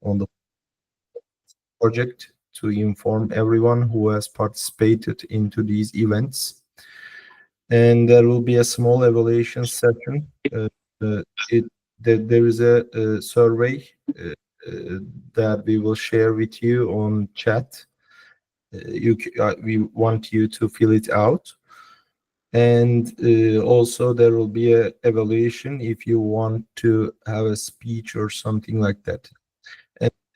on the project to inform everyone who has participated into these events. And there will be a small evaluation session. Uh, it there is a survey uh, that we will share with you on chat. We want you to fill it out, and also there will be a evaluation if you want to have a speech or something like that.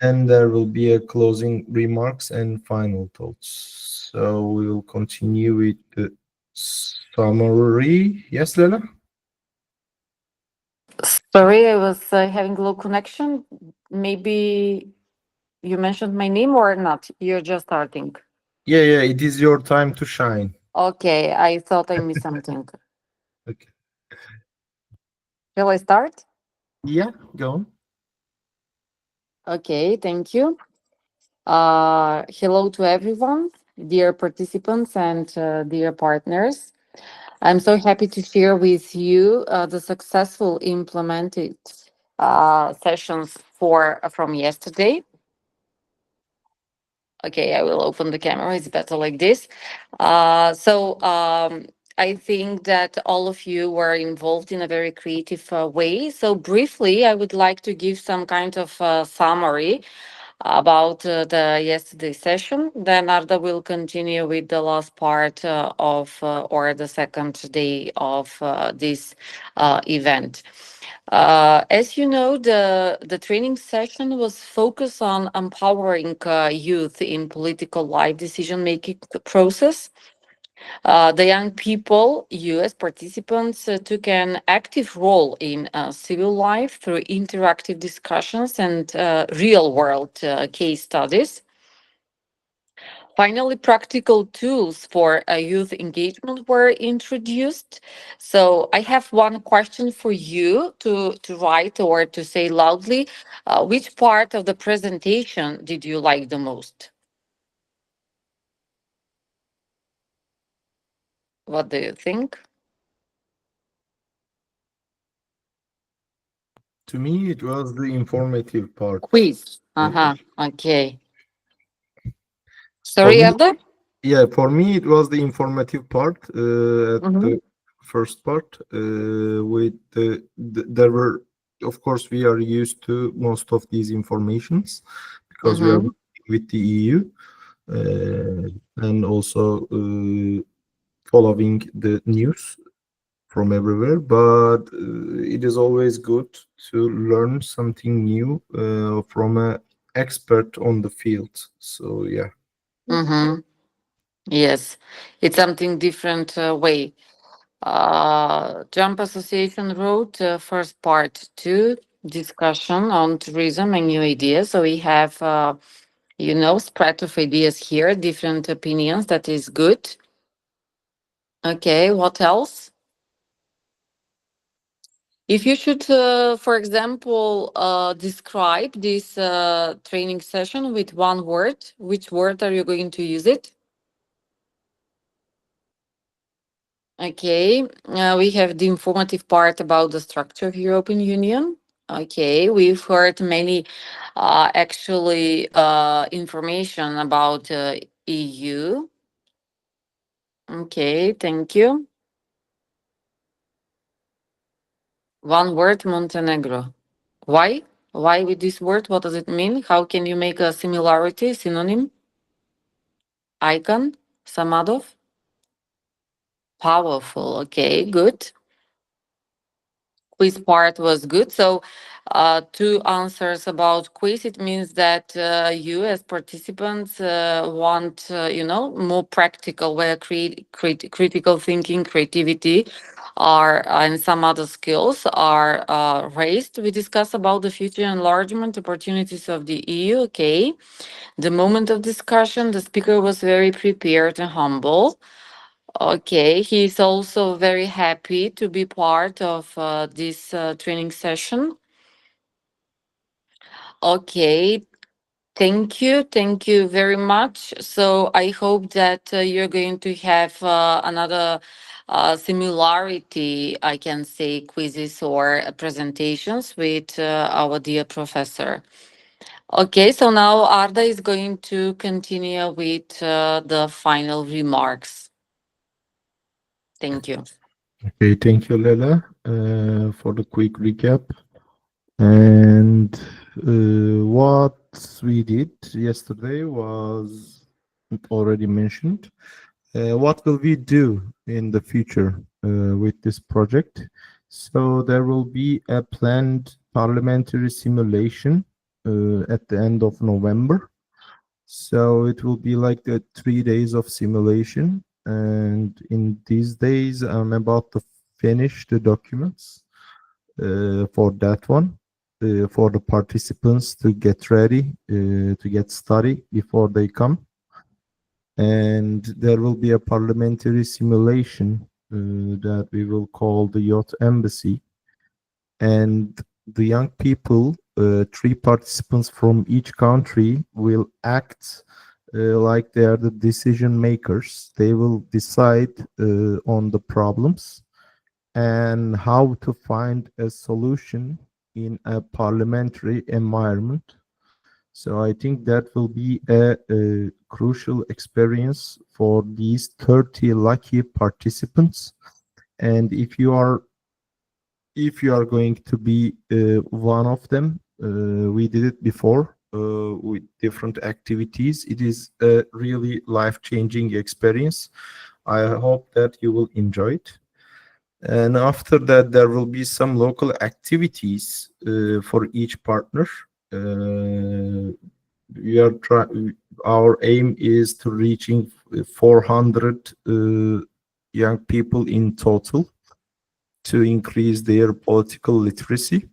And there will be a closing remarks and final thoughts. So we will continue with the summary. Yes, Lela? Sorry, I was having low connection. Maybe you mentioned my name or not? You're just starting. Yeah, yeah, it is your time to shine. Okay, I thought I missed something. Okay. Shall I start? Yeah, go on. Okay, thank you. Hello to everyone, dear participants and dear partners. I'm so happy to share with you the successful implemented sessions for from yesterday. Okay, I will open the camera. It's better like this. I think that all of you were involved in a very creative way. So, briefly, I would like to give some kind of summary about the yesterday session. Then Arda will continue with the last part of or the second day of this event. As you know, the training session was focused on empowering youth in political life decision making process. The young people, you as participants, took an active role in civil life through interactive discussions and real world case studies. Finally, practical tools for youth engagement were introduced. So, I have one question for you to write or to say loudly. Which part of the presentation did you like the most? What do you think? To me, it was the informative part. Quiz. Uh, Uh-huh. Okay. For Sorry, me, Arda? yeah, for me, it was the informative part at Mm-hmm. the first part. With there were, of course, we are used to most of these informations because we are Mm-hmm. working with the EU, and also following the news from everywhere. But it is always good to learn something new from an expert on the field. So yeah. Mm-hmm. Yes. It's something different way. Jump Association wrote first part two discussion on tourism and new ideas. So we have, spread of ideas here, different opinions. That is good. Okay, what else? If you should, for example, describe this training session with one word, which word are you going to use it? Okay, we have the informative part about the structure of European Union. Okay, we've heard many actually information about EU. Okay, thank you. One word, Montenegro. Why? Why with this word? What does it mean? How can you make a similarity, synonym? Icon? Samadov? Powerful. Okay, good. Quiz part was good. So, two answers about quiz. It means that you, as participants, want more practical, where critical thinking, creativity, are and some other skills are raised. We discuss about the future enlargement opportunities of the EU. Okay, the moment of discussion, the speaker was very prepared and humble. Okay, he's also very happy to be part of this training session. Okay, thank you very much. So I hope that you're going to have another similarity, I can say, quizzes or presentations with our dear professor. Okay, so now Arda is going to continue with the final remarks. Thank you. Okay, thank you, Lela, for the quick recap. And what we did yesterday was already mentioned. What will we do in the future with this project? So there will be a planned parliamentary simulation at the end of November. So it will be like the 3 days of simulation. And in these days, I'm about to finish the documents for that one, for the participants to get ready, to get study before they come. And there will be a parliamentary simulation that we will call the Yacht Embassy. And the young people, 3 participants from each country, will act like they are the decision makers. They will decide on the problems and how to find a solution in a parliamentary environment. So I think that will be a crucial experience for these 30 lucky participants. And if you are going to be one of them, we did it before with different activities. It is a really life-changing experience. I hope that you will enjoy it. And after that, there will be some local activities for each partner. We are our aim is to reaching 400 young people in total to increase their political literacy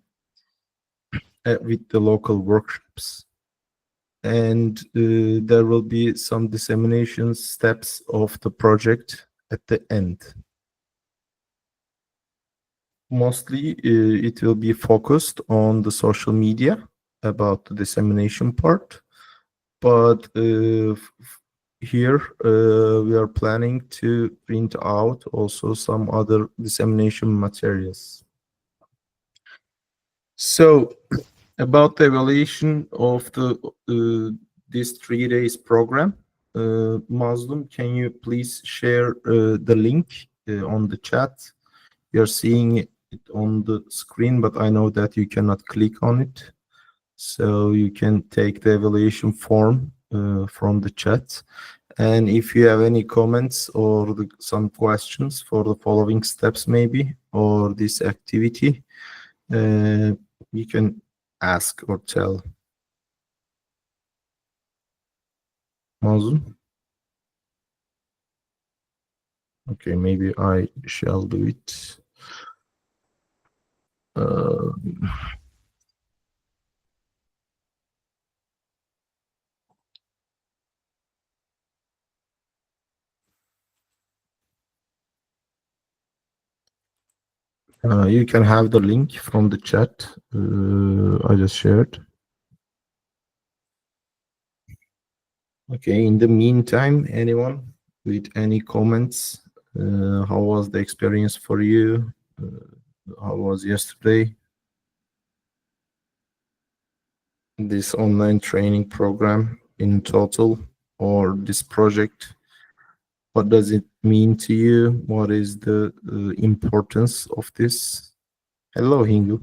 with the local workshops. And there will be some dissemination steps of the project at the end. Mostly, it will be focused on the social media about the dissemination part. But here we are planning to print out also some other dissemination materials. So about the evaluation of the this 3 days program, Mazlum, can you please share the link on the chat? You're seeing it on the screen, but I know that you cannot click on it. So you can take the evaluation form from the chat. And if you have any comments or some questions for the following steps, maybe, or this activity, you can ask or tell. Mazlum? Okay, maybe I shall do it. You can have the link from the chat I just shared. Okay, in the meantime, anyone with any comments? How was the experience for you? How was yesterday? This online training program in total, or this project? What does it mean to you? What is the importance of this? Hello, Hingu.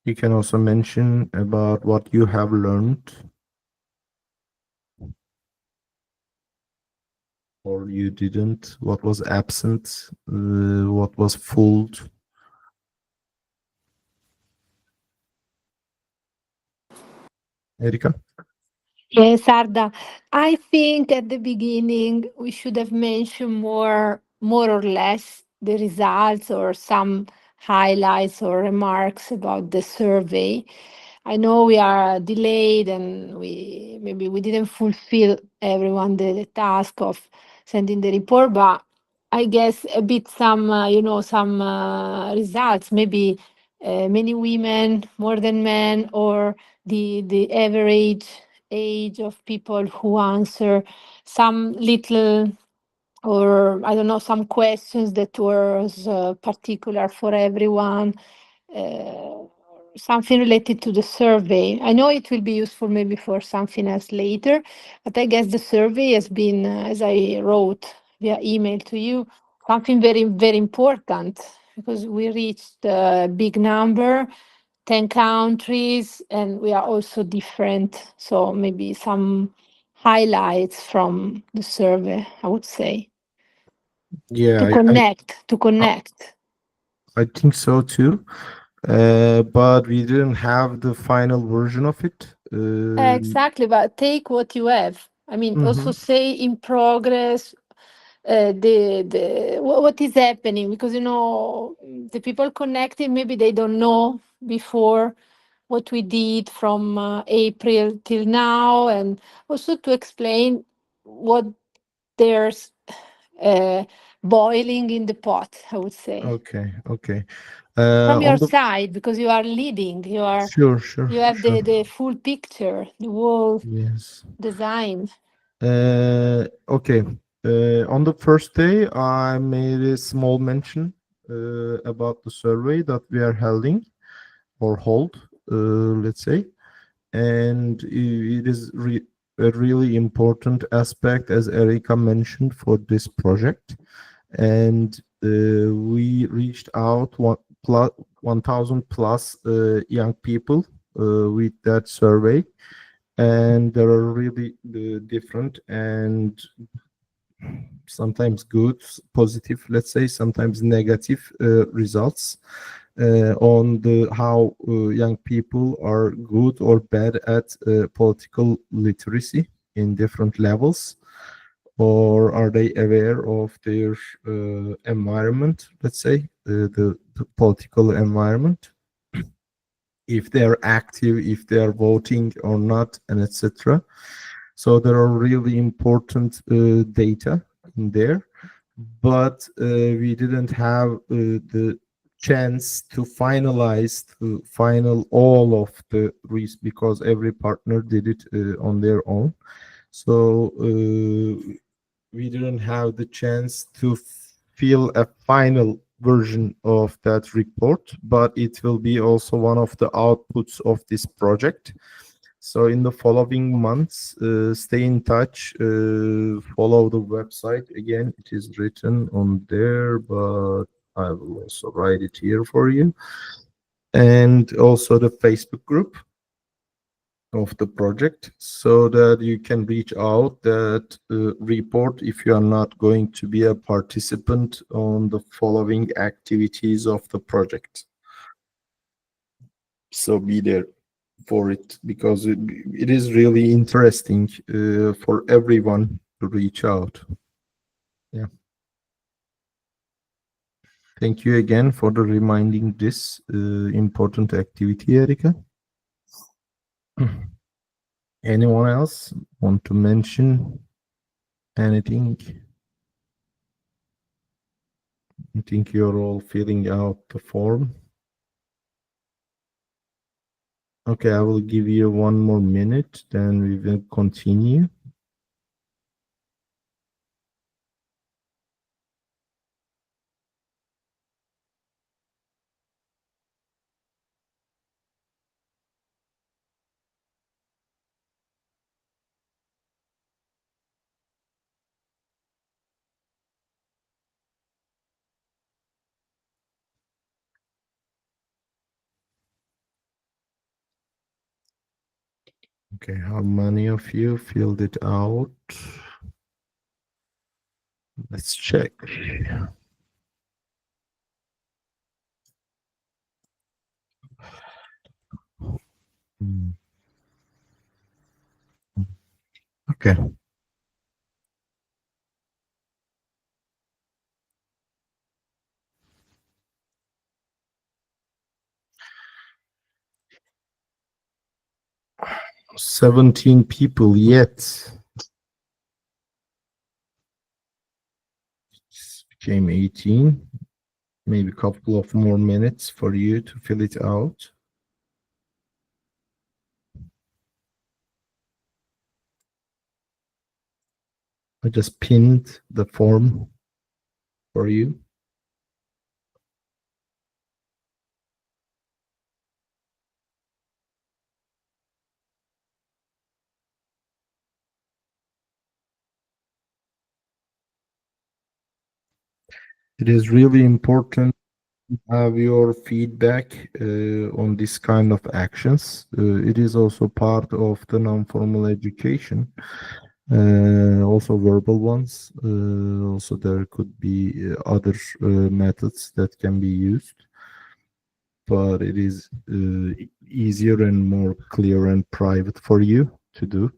You can also mention about what you have learned or you didn't, what was absent, what was fooled. Erika? Yes, Arda. I think at the beginning we should have mentioned more or less the results or some highlights or remarks about the survey. I know we are delayed and we didn't fulfill everyone the task of sending the report, but I guess a bit some, some results, maybe many women more than men, or the average age of people who answer, some little, or I don't know, some questions that was particular for everyone, something related to the survey. I know it will be useful maybe for something else later, but I guess the survey has been, as I wrote via email to you, something very, very important, because we reached a big number, 10 countries, and we are also different. So maybe some highlights from the survey, I would say, Yeah, to connect. I think so too. But we didn't have the final version of it. Exactly, but take what you have. I mean, also Mhm. say in progress, what is happening, because the people connected, maybe they don't know before what we did from April till now, and also to explain what there's boiling in the pot, I would say, Okay, okay. from your On the side, because you are leading, Sure, sure, you have sure. the full picture, the whole Yes. design. Okay. On the first day, I made a small mention about the survey that we are holding or hold, let's say, and it is a really important aspect, as Erika mentioned, for this project. And we reached out 1,000 plus young people with that survey, and there are really different and sometimes good, positive, let's say, sometimes negative results on the how young people are good or bad at political literacy in different levels, or are they aware of their environment, let's say, the political environment, if they are active, if they are voting or not, and etc. So there are really important data in there, but we didn't have the chance to finalize to final all of the risks, because every partner did it on their own. So we didn't have the chance to feel a final version of that report, but it will be also one of the outputs of this project. So in the following months, stay in touch, follow the website. Again, it is written on there, but I will also write it here for you. And also the Facebook group of the project, so that you can reach out that report if you are not going to be a participant on the following activities of the project. So be there for it, because it is really interesting for everyone to reach out. Yeah. Thank you again for the reminding this important activity, Erika. Anyone else want to mention anything? I think you're all filling out the form. Okay, I will give you one more minute, then we will continue. Okay, how many of you filled it out? Let's check. Hmm. Okay. "17 people yet." Game 18. Maybe a couple of more minutes for you to fill it out. I just pinned the form for you. It is really important to have your feedback on this kind of actions. It is also part of the non-formal education, also verbal ones. Also, there could be other methods that can be used, but it is easier and more clear and private for you to do.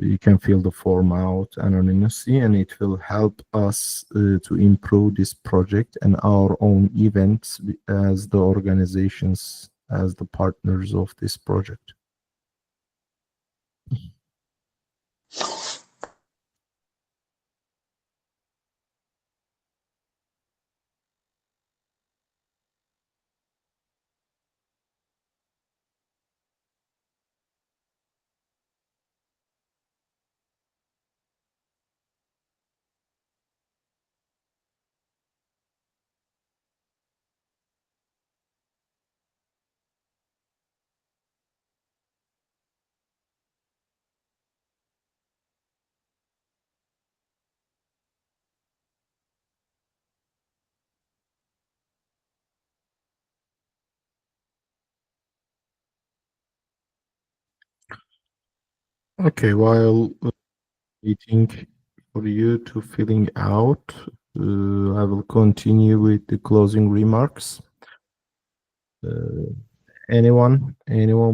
You can fill the form out anonymously, and it will help us to improve this project and our own events as the organizations, as the partners of this project. Okay, while waiting for you to filling out, I will continue with the closing remarks. Anyone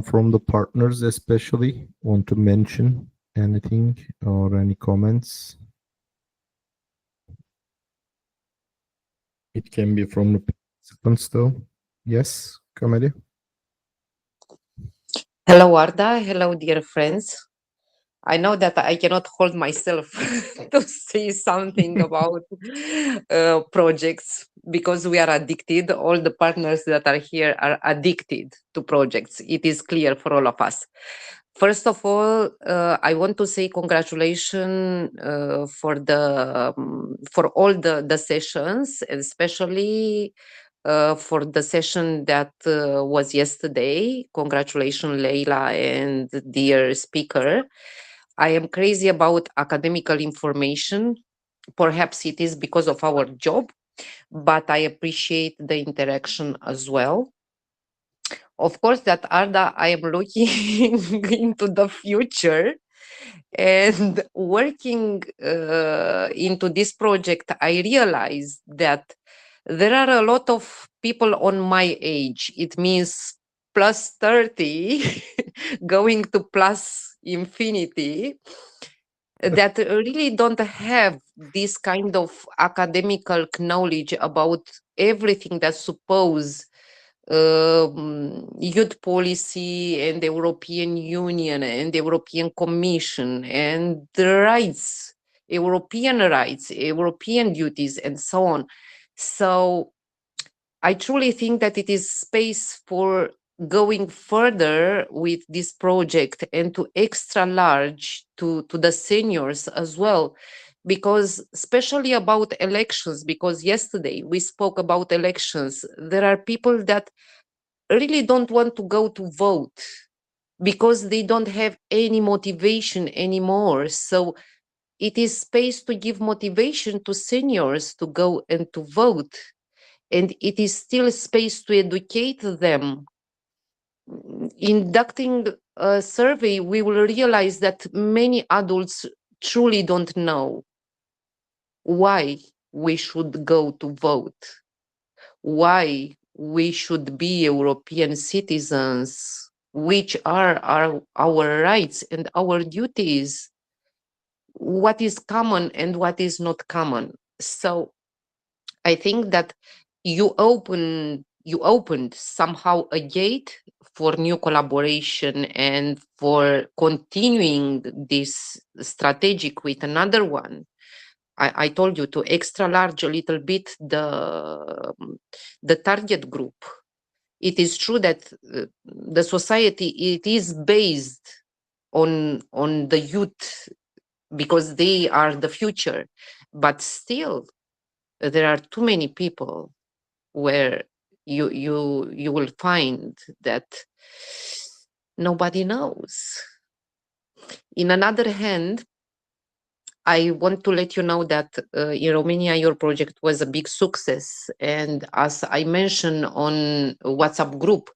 from the partners especially want to mention anything or any comments? It can be from the participants though. Yes, Kamali? Hello, Arda. Hello, dear friends. I know that I cannot hold myself to say something about projects because we are addicted. All the partners that are here are addicted to projects. It is clear for all of us. First of all, I want to say congratulations for all the sessions, especially for the session that was yesterday. Congratulations, Leila and dear speaker. I am crazy about academical information. Perhaps it is because of our job, but I appreciate the interaction as well. Of course, that Arda, I am looking into the future and working into this project. I realized that there are a lot of people on my age. It means plus 30 going to plus infinity that really don't have this kind of academical knowledge about everything that's supposed youth policy and the European Union and the European Commission and the rights, European duties, and so on. So I truly think that it is space for going further with this project and to extra large to the seniors as well, because especially about elections, because yesterday we spoke about elections, there are people that really don't want to go to vote because they don't have any motivation anymore. So it is space to give motivation to seniors to go and to vote. And it is still space to educate them. Inducting a survey, we will realize that many adults truly don't know why we should go to vote, why we should be European citizens, which are our rights and our duties, what is common and what is not common. So I think that you opened somehow a gate for new collaboration and for continuing this strategic with another one. I told you to extra large a little bit the target group. It is true that the society, it is based on the youth because they are the future, but still there are too many people where you will find that nobody knows. In another hand, I want to let you know that in Romania, your project was a big success. And as I mentioned on WhatsApp group,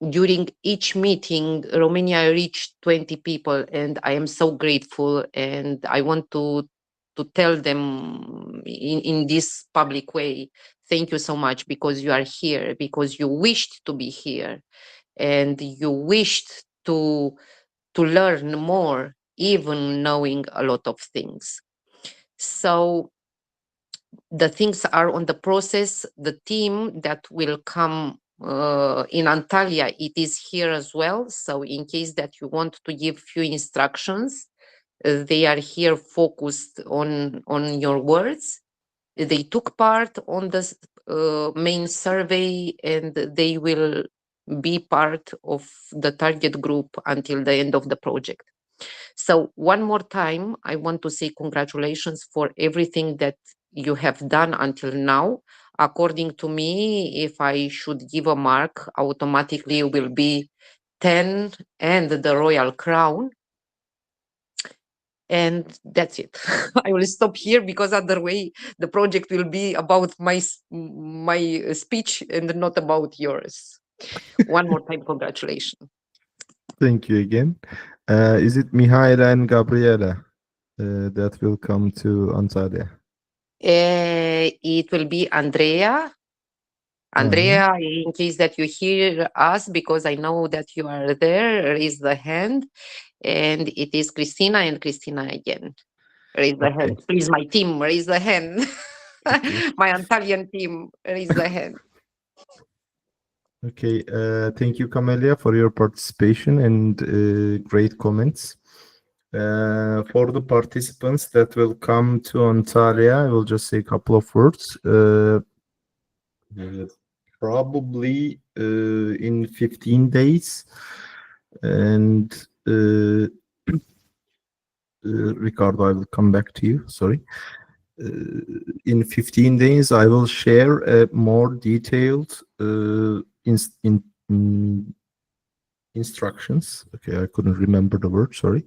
during each meeting, Romania reached 20 people, and I am so grateful. And I want to tell them in this public way, thank you so much, because you are here, because you wished to be here, and you wished to learn more, even knowing a lot of things. So the things are on the process. The team that will come in Antalya, it is here as well. So in case that you want to give few instructions, they are here focused on your words. They took part on the main survey, and they will be part of the target group until the end of the project. So one more time, I want to say congratulations for everything that you have done until now. According to me, if I should give a mark, automatically it will be 10 and the Royal Crown. And that's it. I will stop here because other way the project will be about my speech and not about yours. One more time, congratulations. Thank you again. Is it Mihaela and Gabriela that will come to Antalya? It will be Andrea. Andrea, in case that you hear us, because I know that you are there, raise the hand. And it is Christina and Christina again. Raise the hand. Please, my team, raise the hand. My Antalyan team, raise the hand. Okay, thank you, Camelia, for your participation and great comments. For the participants that will come to Antalya, I will just say a couple of words. Probably in 15 days. And Ricardo, I will come back to you. Sorry. In 15 days, I will share a more detailed instructions. Okay, I couldn't remember the word, sorry.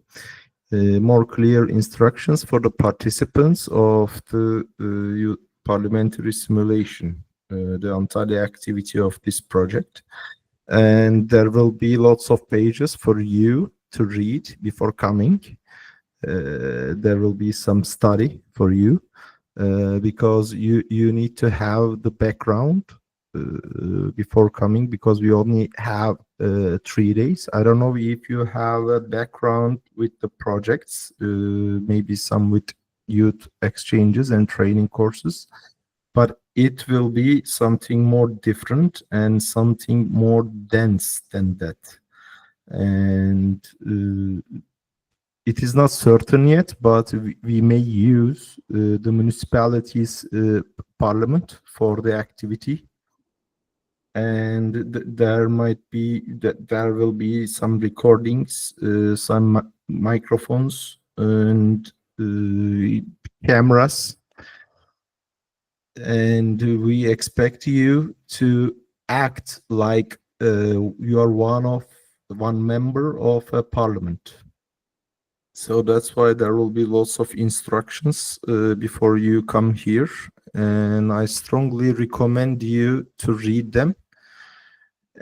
More clear instructions for the participants of the parliamentary simulation, the Antalya activity of this project. And there will be lots of pages for you to read before coming. There will be some study for you because you need to have the background before coming, because we only have 3 days. I don't know if you have a background with the projects, maybe some with youth exchanges and training courses, but it will be something more different and something more dense than that. And it is not certain yet, but we may use the municipality's parliament for the activity. And there will be some recordings, some microphones and cameras. And we expect you to act like you are one member of a parliament. So that's why there will be lots of instructions before you come here. And I strongly recommend you to read them.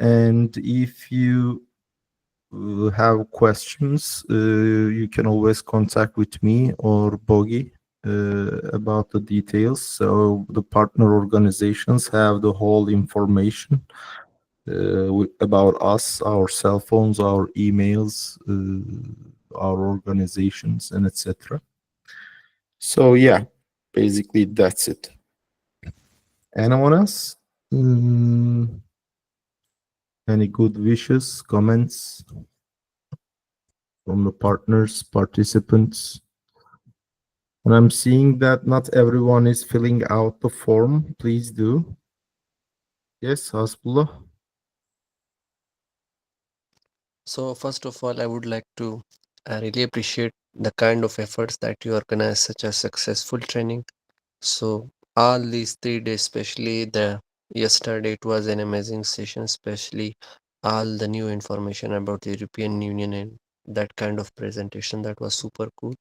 And if you have questions, you can always contact with me or Bogi about the details. So the partner organizations have the whole information about us, our cell phones, our emails, our organizations, and etc. So yeah, basically that's it. Anyone else? Any good wishes, comments from the partners, participants? And I'm seeing that not everyone is filling out the form. Please do. Yes, Hasbullah. So first of all, I would like to really appreciate the kind of efforts that you organize such a successful training. So all these 3 days, especially the yesterday, it was an amazing session, especially all the new information about the European Union and that kind of presentation that was super cool.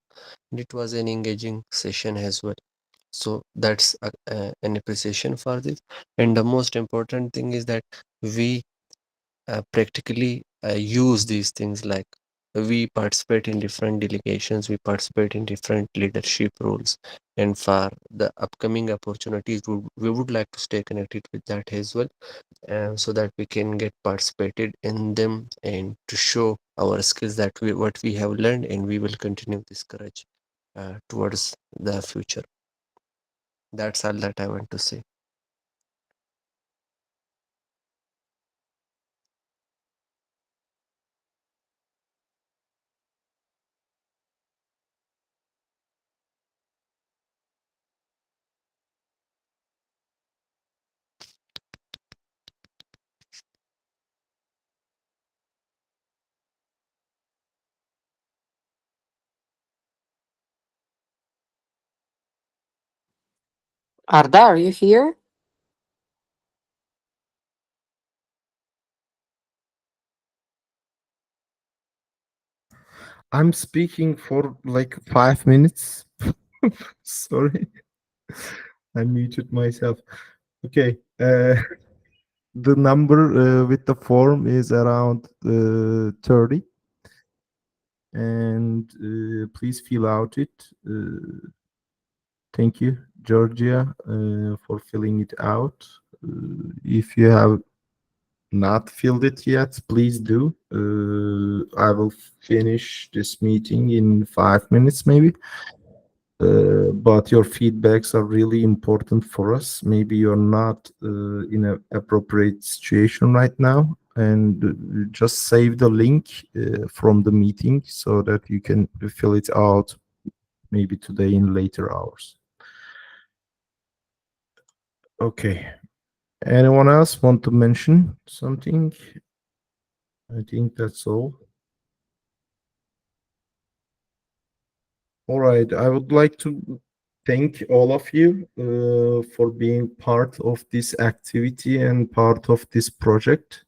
And it was an engaging session as well. So that's an appreciation for this. And the most important thing is that we practically use these things, like we participate in different delegations, we participate in different leadership roles, and for the upcoming opportunities we would like to stay connected with that as well, so that we can get participated in them and to show our skills that what we have learned, and we will continue this courage towards the future. That's all that I want to say. Arda, are you here? I'm speaking for like 5 minutes. Sorry. I muted myself. Okay. The number with the form is around 30. And please fill out it. Thank you, Georgia, for filling it out. If you have not filled it yet, please do. I will finish this meeting in 5 minutes, maybe. But your feedbacks are really important for us. Maybe you're not in an appropriate situation right now, and just save the link from the meeting so that you can fill it out maybe today in later hours. Okay. Anyone else want to mention something? I think that's all. All right. I would like to thank all of you for being part of this activity and part of this project.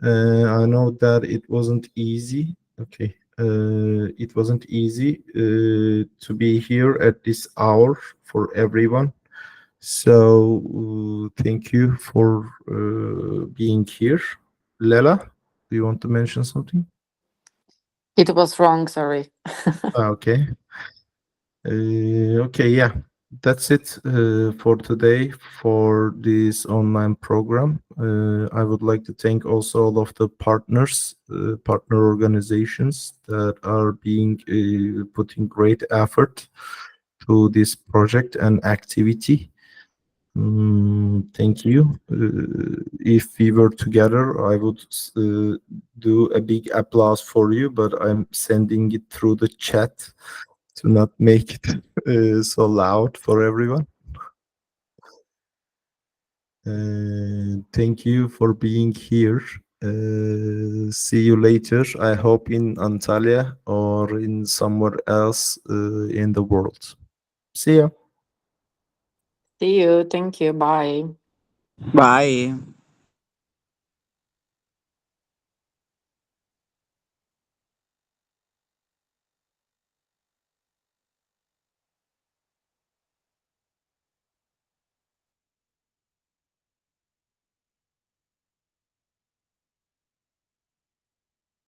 I know that it wasn't easy. Okay. It wasn't easy to be here at this hour for everyone. So thank you for being here. Lela, do you want to mention something? It was wrong, sorry. Okay. Okay, yeah. That's it for today for this online program. I would like to thank also all of the partners, partner organizations that are being putting great effort to this project and activity. Thank you. If we were together, I would do a big applause for you, but I'm sending it through the chat to not make it so loud for everyone. Thank you for being here. See you later. I hope in Antalya or in somewhere else in the world. See ya. See you. Thank you. Bye. Bye.